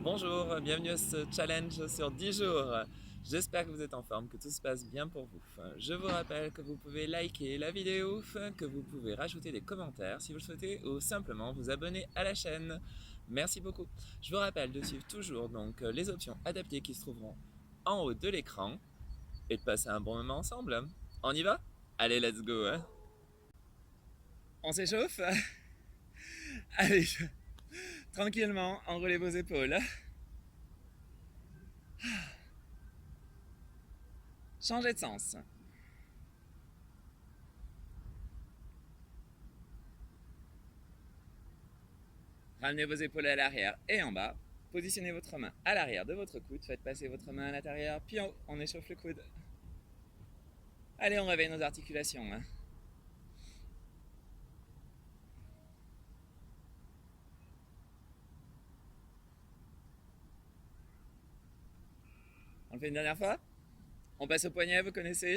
Bonjour, bienvenue à ce challenge sur 10 jours. J'espère que vous êtes en forme, que tout se passe bien pour vous. Je vous rappelle que vous pouvez liker la vidéo, que vous pouvez rajouter des commentaires si vous le souhaitez ou simplement vous abonner à la chaîne. Merci beaucoup. Je vous rappelle de suivre toujours donc les options adaptées qui se trouveront en haut de l'écran et de passer un bon moment ensemble. On y va? Allez, let's go. On s'échauffe? Allez, tranquillement, enroulez vos épaules. Changez de sens. Ramenez vos épaules à l'arrière et en bas. Positionnez votre main à l'arrière de votre coude. Faites passer votre main à l'intérieur, puis en haut, on échauffe le coude. Allez, on réveille nos articulations. On le fait une dernière fois. On passe au poignet, vous connaissez.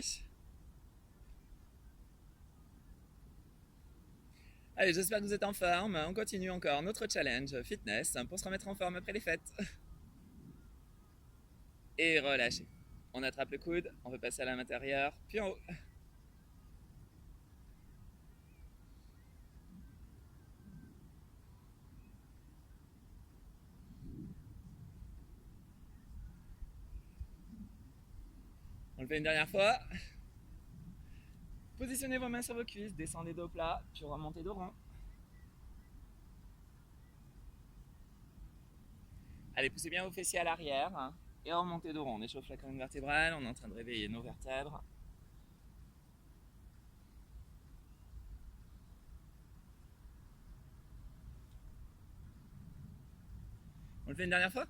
Allez, j'espère que vous êtes en forme. On continue encore notre challenge fitness pour se remettre en forme après les fêtes. Et relâchez. On attrape le coude, on peut passer à l'intérieur, puis en haut. On le fait une dernière fois. Positionnez vos mains sur vos cuisses, descendez dos plat, puis remontez dos rond. Allez, poussez bien vos fessiers à l'arrière et remontez dos rond. On échauffe la colonne vertébrale, on est en train de réveiller nos vertèbres. On le fait une dernière fois.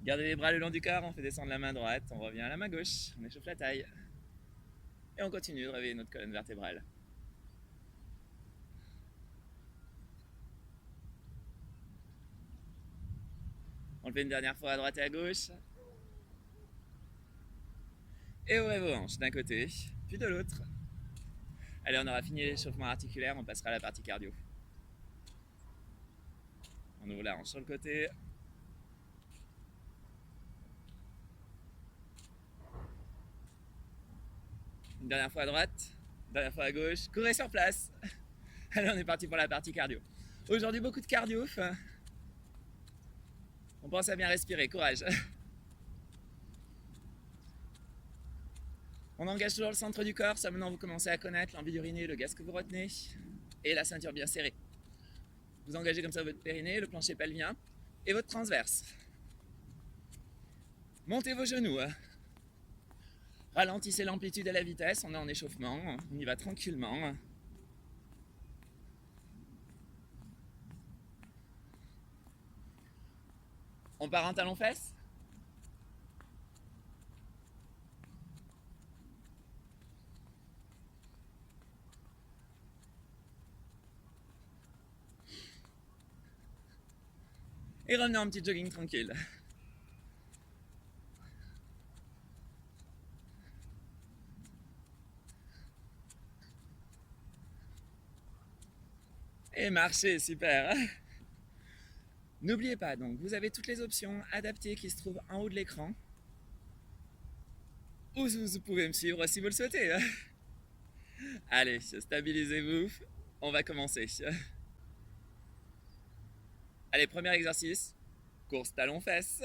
Gardez les bras le long du corps, on fait descendre la main droite, on revient à la main gauche, on échauffe la taille. Et on continue de réveiller notre colonne vertébrale. On le fait une dernière fois à droite et à gauche. Et ouvrez vos hanches d'un côté, puis de l'autre. Allez, on aura fini l'échauffement articulaire, on passera à la partie cardio. On ouvre la hanche sur le côté. Une dernière fois à droite, une dernière fois à gauche. Courez sur place. Allez, on est parti pour la partie cardio. Aujourd'hui, beaucoup de cardio. On pense à bien respirer, courage. On engage toujours le centre du corps, ça maintenant vous commencez à connaître l'envie d'uriner, le gaz que vous retenez, et la ceinture bien serrée. Vous engagez comme ça votre périnée, le plancher pelvien, et votre transverse. Montez vos genoux. Ralentissez l'amplitude et la vitesse, on est en échauffement, on y va tranquillement. On part en talon-fesse. Et revenez en petit jogging tranquille. Et marchez, super. N'oubliez pas donc, vous avez toutes les options adaptées qui se trouvent en haut de l'écran. Ou vous pouvez me suivre si vous le souhaitez. Allez, stabilisez-vous. On va commencer. Allez, premier exercice. Course talon-fesse.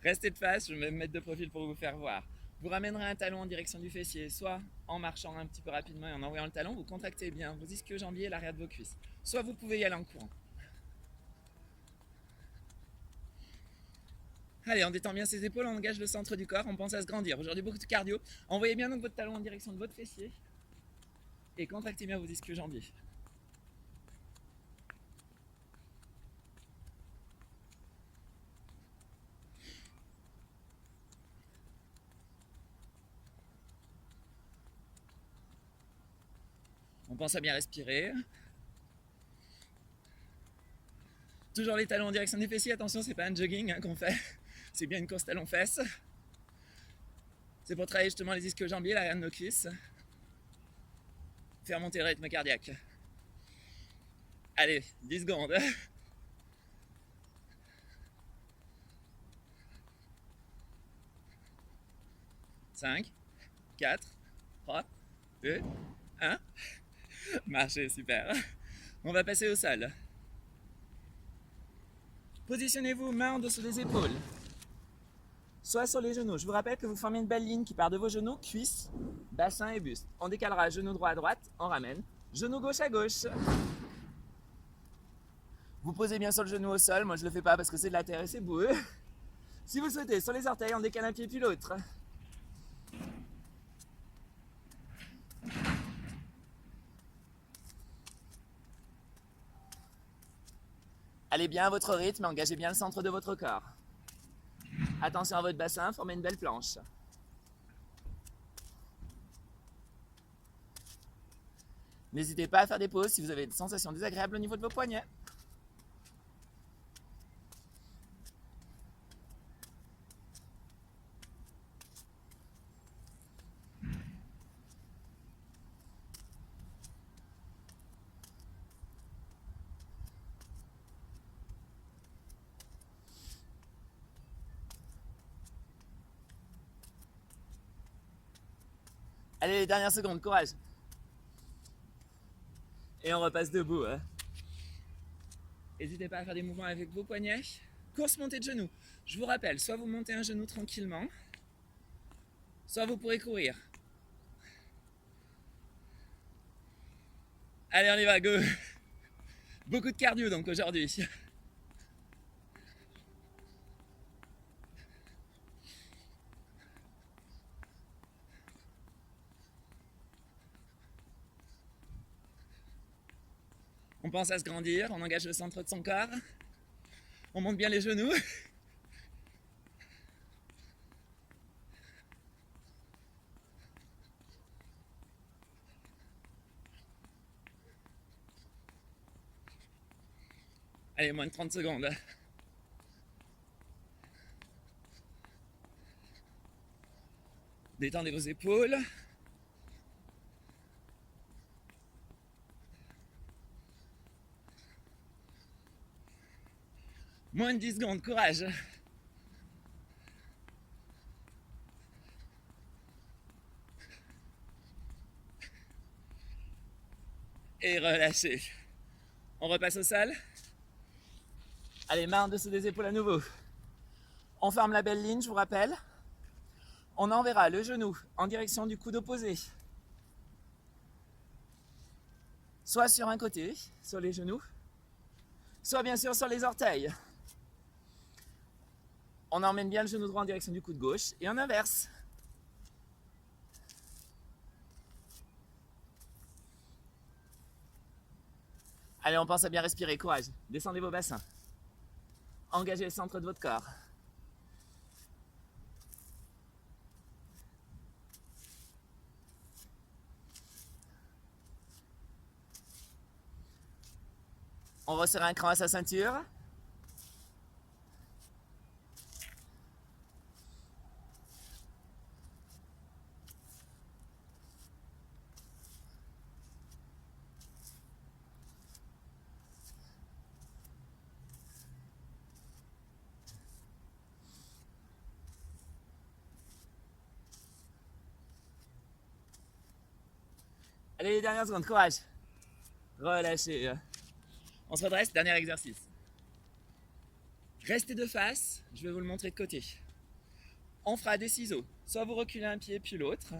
Restez de face, je vais me mettre de profil pour vous faire voir. Vous ramènerez un talon en direction du fessier, soit en marchant un petit peu rapidement et en envoyant le talon, vous contractez bien vos ischio-jambiers et l'arrière de vos cuisses. Soit vous pouvez y aller en courant. Allez, on détend bien ses épaules, on engage le centre du corps, on pense à se grandir. Aujourd'hui, beaucoup de cardio. Envoyez bien donc votre talon en direction de votre fessier et contractez bien vos ischio-jambiers. On pense à bien respirer. Toujours les talons en direction des fessiers. Attention, c'est pas un jogging qu'on fait. C'est bien une course talon-fesse. C'est pour travailler justement les ischio-jambiers, l'arrière de nos cuisses. Faire monter le rythme cardiaque. Allez, 10 secondes. 5, 4, 3, 2, 1. Marchez, super. On va passer au sol. Positionnez-vous main en dessous des épaules, soit sur les genoux. Je vous rappelle que vous formez une belle ligne qui part de vos genoux, cuisses, bassin et buste. On décalera genou droit à droite, on ramène. Genou gauche à gauche. Vous posez bien sur le genou au sol, moi je le fais pas parce que c'est de la terre et c'est boueux. Si vous le souhaitez, sur les orteils, on décale un pied puis l'autre. Allez bien à votre rythme et engagez bien le centre de votre corps. Attention à votre bassin, formez une belle planche. N'hésitez pas à faire des pauses si vous avez des sensations désagréables au niveau de vos poignets. Allez, les dernières secondes, courage. Et on repasse debout. N'hésitez pas à faire des mouvements avec vos poignets. Course montée de genoux. Je vous rappelle, soit vous montez un genou tranquillement, soit vous pourrez courir. Allez, on y va, go. Beaucoup de cardio donc aujourd'hui. On pense à se grandir, on engage le centre de son corps. On monte bien les genoux. Allez, moins de 30 secondes. Détendez vos épaules. Moins de 10 secondes, courage. Et relâchez. On repasse au sol. Allez, main en dessous des épaules à nouveau. On ferme la belle ligne, je vous rappelle. On enverra le genou en direction du coude opposé. Soit sur un côté, sur les genoux, soit bien sûr sur les orteils. On emmène bien le genou droit en direction du coude gauche et on inverse. Allez, on pense à bien respirer, courage. Descendez vos bassins. Engagez le centre de votre corps. On resserre un cran à sa ceinture. Allez, les dernières secondes, courage. Relâchez. On se redresse, dernier exercice. Restez de face, je vais vous le montrer de côté. On fera des ciseaux. Soit vous reculez un pied puis l'autre.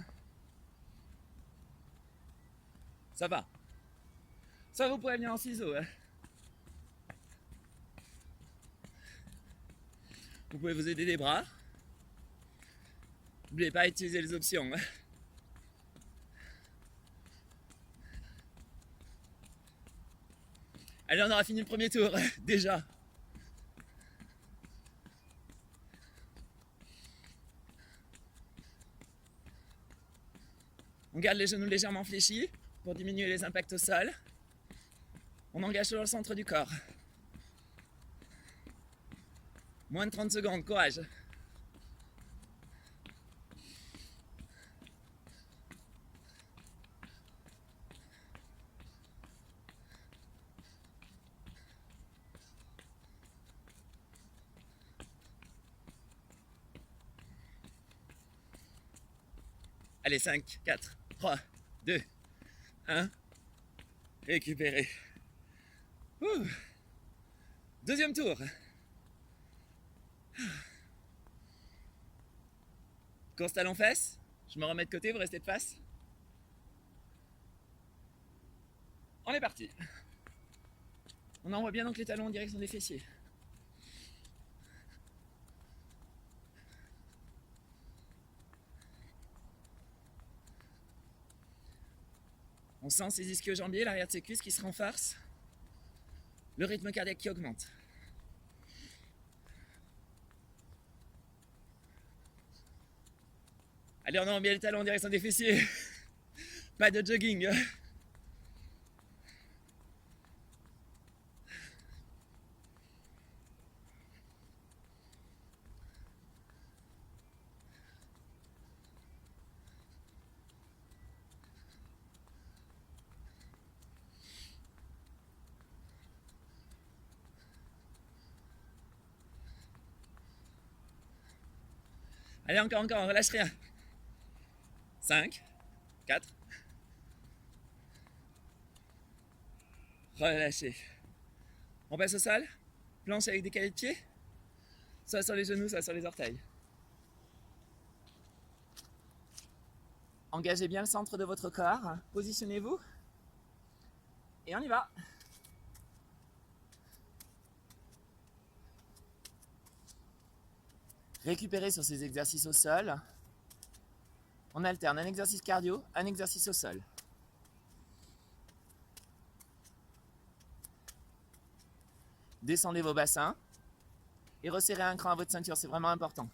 Ça va. Soit vous pouvez venir en ciseaux. Vous pouvez vous aider des bras. N'oubliez pas d'utiliser les options. Allez, on aura fini le premier tour, déjà. On garde les genoux légèrement fléchis pour diminuer les impacts au sol. On engage sur le centre du corps. Moins de 30 secondes, courage. Allez, 5, 4, 3, 2, 1. Récupérez. Ouh. Deuxième tour. Course talon fesse. Je me remets de côté, vous restez de face. On est parti. On envoie bien donc les talons en direction des fessiers. On sent ses ischio-jambiers, l'arrière de ses cuisses qui se renforce. Le rythme cardiaque qui augmente. Allez, on envoie bien les talons en direction des fessiers. Pas de jogging. Allez, encore, on relâche rien. 5, 4. Relâchez. On passe au sol. Planche avec des calés de pied. Soit sur les genoux, soit sur les orteils. Engagez bien le centre de votre corps. Positionnez-vous. Et on y va. Récupérez sur ces exercices au sol. On alterne un exercice cardio, un exercice au sol. Descendez vos bassins et resserrez un cran à votre ceinture, c'est vraiment important.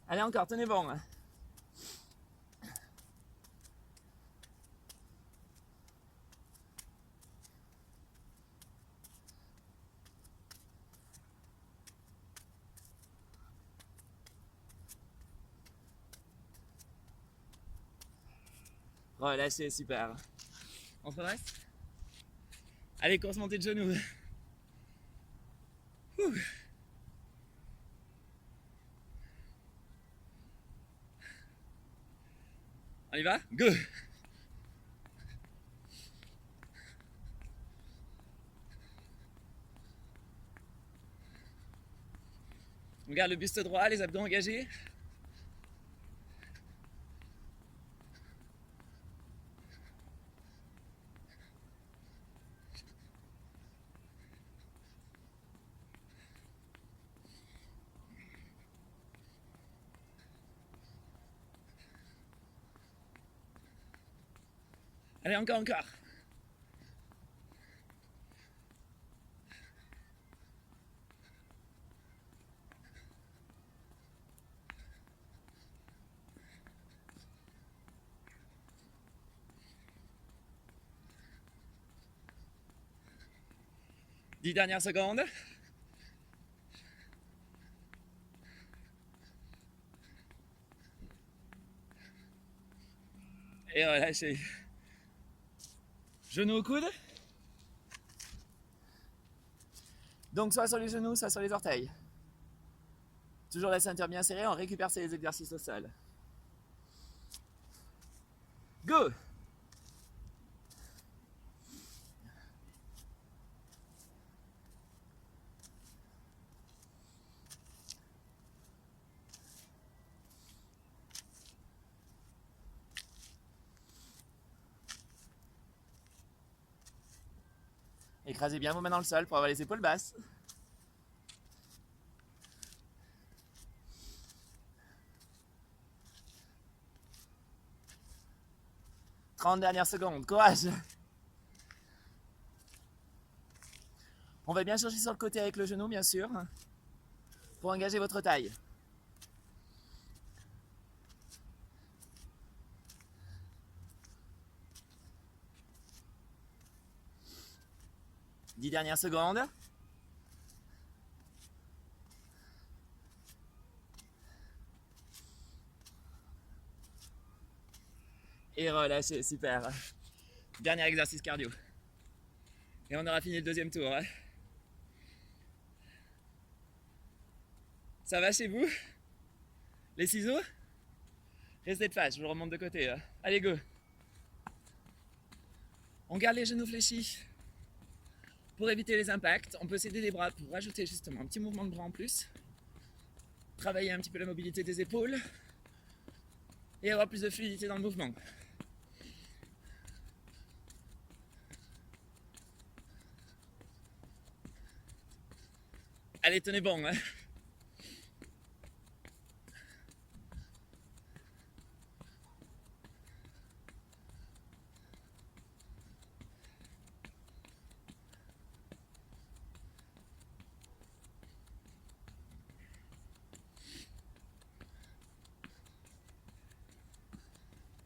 Allez, encore, tenez bon. Relâchez, super. On se redresse. Allez, course montée de genoux. Ouh. On y va? Go! On garde le buste droit, les abdos engagés. Allez, encore, encore. Dix dernières secondes. Et relâchez. Genoux au coude. Donc soit sur les genoux, soit sur les orteils. Toujours la ceinture bien serrée, on récupère ces exercices au sol. Go! Écrasez bien vos mains dans le sol pour avoir les épaules basses. 30 dernières secondes, courage. On va bien chercher sur le côté avec le genou, bien sûr, pour engager votre taille. Dix dernières secondes. Et relâchez, super. Dernier exercice cardio. Et on aura fini le deuxième tour. Ça va chez vous? Les ciseaux? Restez de face, je vous remonte de côté. Allez, go. On garde les genoux fléchis. Pour éviter les impacts, on peut s'aider des bras pour rajouter justement un petit mouvement de bras en plus. Travailler un petit peu la mobilité des épaules. Et avoir plus de fluidité dans le mouvement. Allez, tenez bon.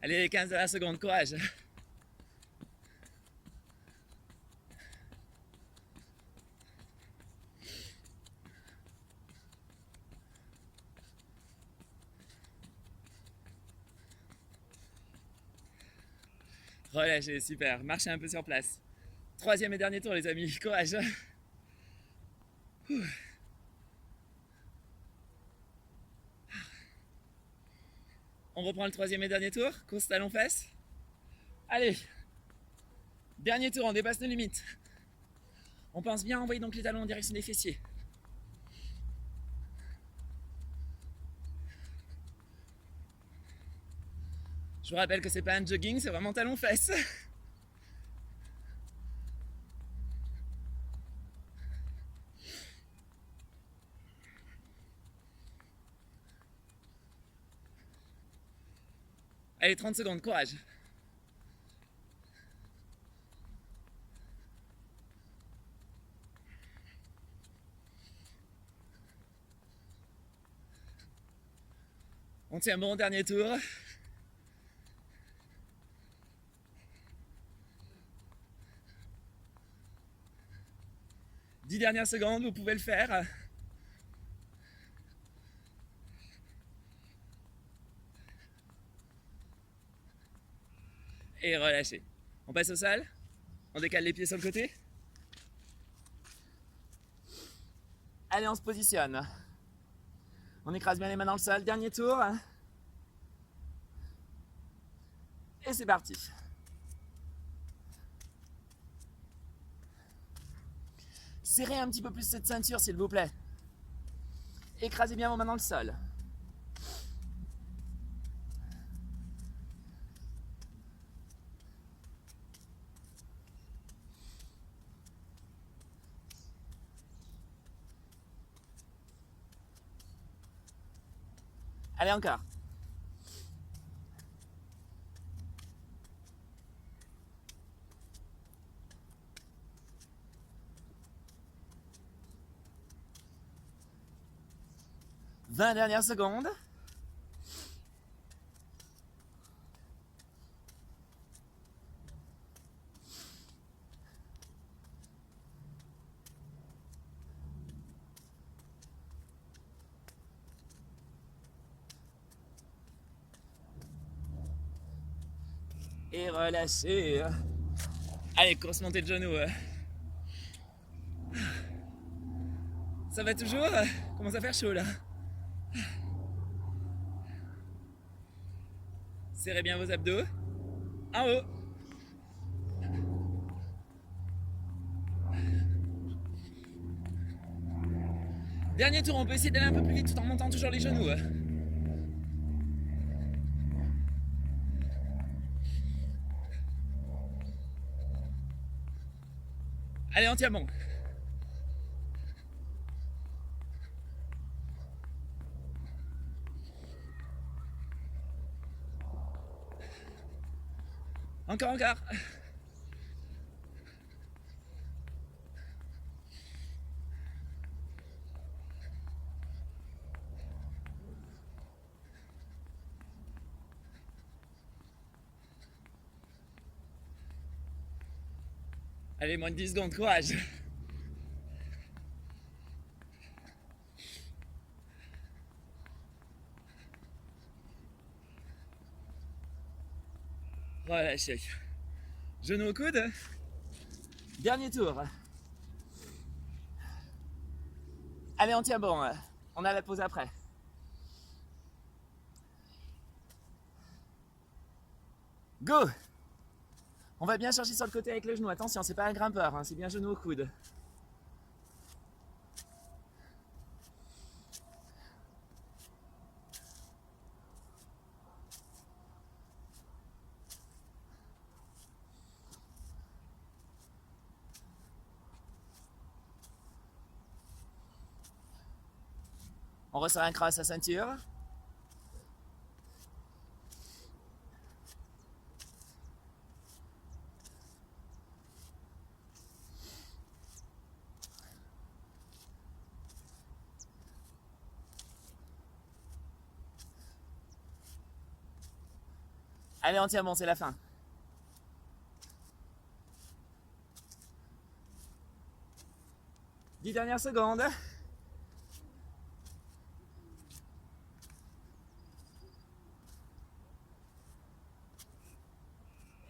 Allez, 15 dernières secondes, courage. Relâchez, super. Marchez un peu sur place. Troisième et dernier tour, les amis. Courage. On reprend le troisième et dernier tour. Course talon-fesses. Allez. Dernier tour, on dépasse nos limites. On pense bien envoyer donc les talons en direction des fessiers. Je vous rappelle que c'est pas un jogging, c'est vraiment talon-fesses. Allez, 30 secondes, courage. On tient bon, dernier tour. Dix dernières secondes, vous pouvez le faire. Et relâchez. On passe au sol. On décale les pieds sur le côté. Allez, on se positionne. On écrase bien les mains dans le sol. Dernier tour. Et c'est parti. Serrez un petit peu plus cette ceinture, s'il vous plaît. Écrasez bien vos mains dans le sol. Allez, encore. Vingt dernières secondes. Et relâchez. Allez, grosse montée de genoux. Ça va toujours? Commence à faire chaud là. Serrez bien vos abdos. En haut. Dernier tour, on peut essayer d'aller un peu plus vite tout en montant toujours les genoux. Allez, on tient bon. Encore, encore. Allez, moins de 10 secondes, courage. Relâchez. Genou au coude. Dernier tour. Allez, on tient bon. On a la pause après. Go! On va bien chercher sur le côté avec le genou. Attention, c'est pas un grimpeur, hein, c'est bien genou au coude. On ressort un cross à ceinture. Allez, on tient bon, c'est la fin. Dix dernières secondes.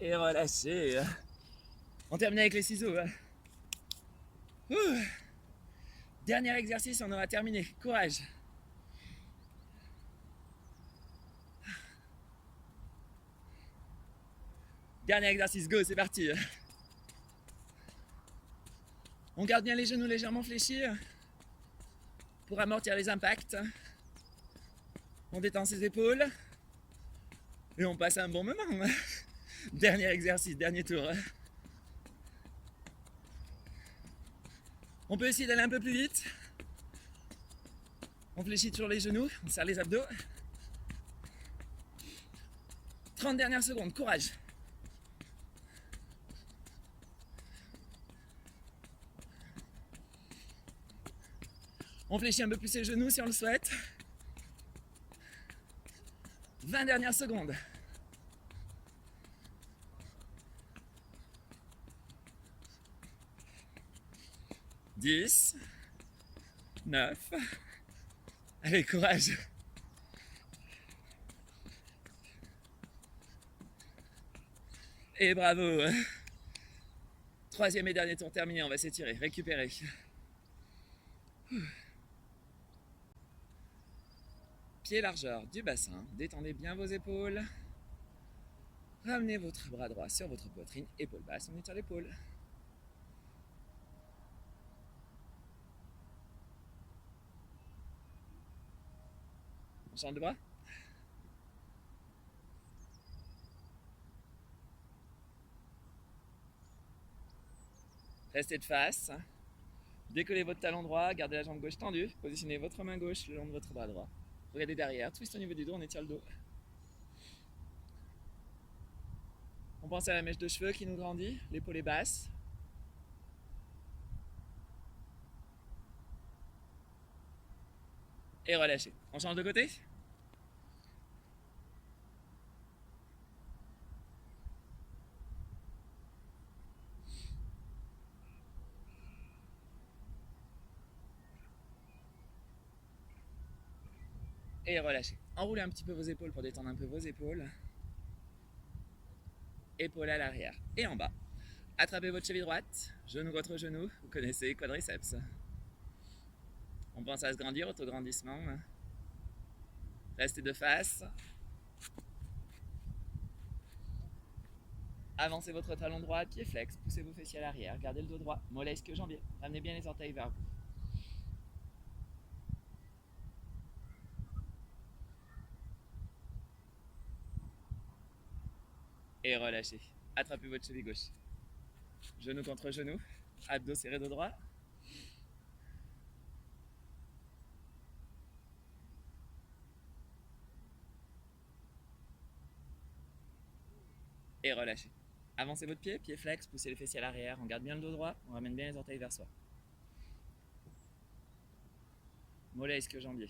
Et relâchez. On termine avec les ciseaux. Ouh. Dernier exercice, on aura terminé. Courage. Dernier exercice, go, c'est parti. On garde bien les genoux légèrement fléchis pour amortir les impacts. On détend ses épaules. Et on passe un bon moment. Dernier exercice, dernier tour. On peut essayer d'aller un peu plus vite. On fléchit toujours les genoux, on serre les abdos. 30 dernières secondes, courage. On fléchit un peu plus les genoux si on le souhaite. 20 dernières secondes. 10, 9. Allez, courage. Et bravo. Troisième et dernier tour terminé, on va s'étirer, récupérer. Pied largeur du bassin, détendez bien vos épaules. Ramenez votre bras droit sur votre poitrine, épaule basse, on étire l'épaule. On change de bras. Restez de face. Décollez votre talon droit, gardez la jambe gauche tendue. Positionnez votre main gauche le long de votre bras droit. Regardez derrière, twist au niveau du dos, on étire le dos. On pense à la mèche de cheveux qui nous grandit, l'épaule est basse. Et relâchez. On change de côté. Et relâchez. Enroulez un petit peu vos épaules pour détendre un peu vos épaules. Épaules à l'arrière et en bas. Attrapez votre cheville droite, genou contre genou. Vous connaissez quadriceps. On pense à se grandir, autograndissement. Restez de face. Avancez votre talon droit, pied flex, poussez vos fessiers à l'arrière, gardez le dos droit, mollet, ischio, jambier. Ramenez bien les orteils vers vous. Et relâchez. Attrapez votre cheville gauche. Genou contre genou, abdos serrés dos droit. Et relâchez. Avancez votre pied, pied flex, poussez les fessiers à l'arrière, on garde bien le dos droit, on ramène bien les orteils vers soi. Mollet, ischio, jambier.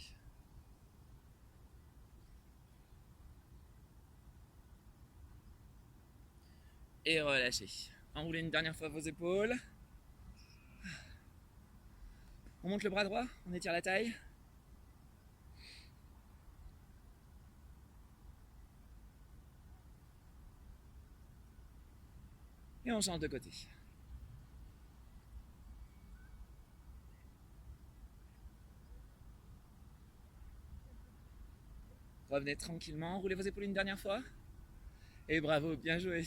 Et relâchez. Enroulez une dernière fois vos épaules. On monte le bras droit, on étire la taille. Et on change de côté. Revenez tranquillement, roulez vos épaules une dernière fois. Et bravo, bien joué.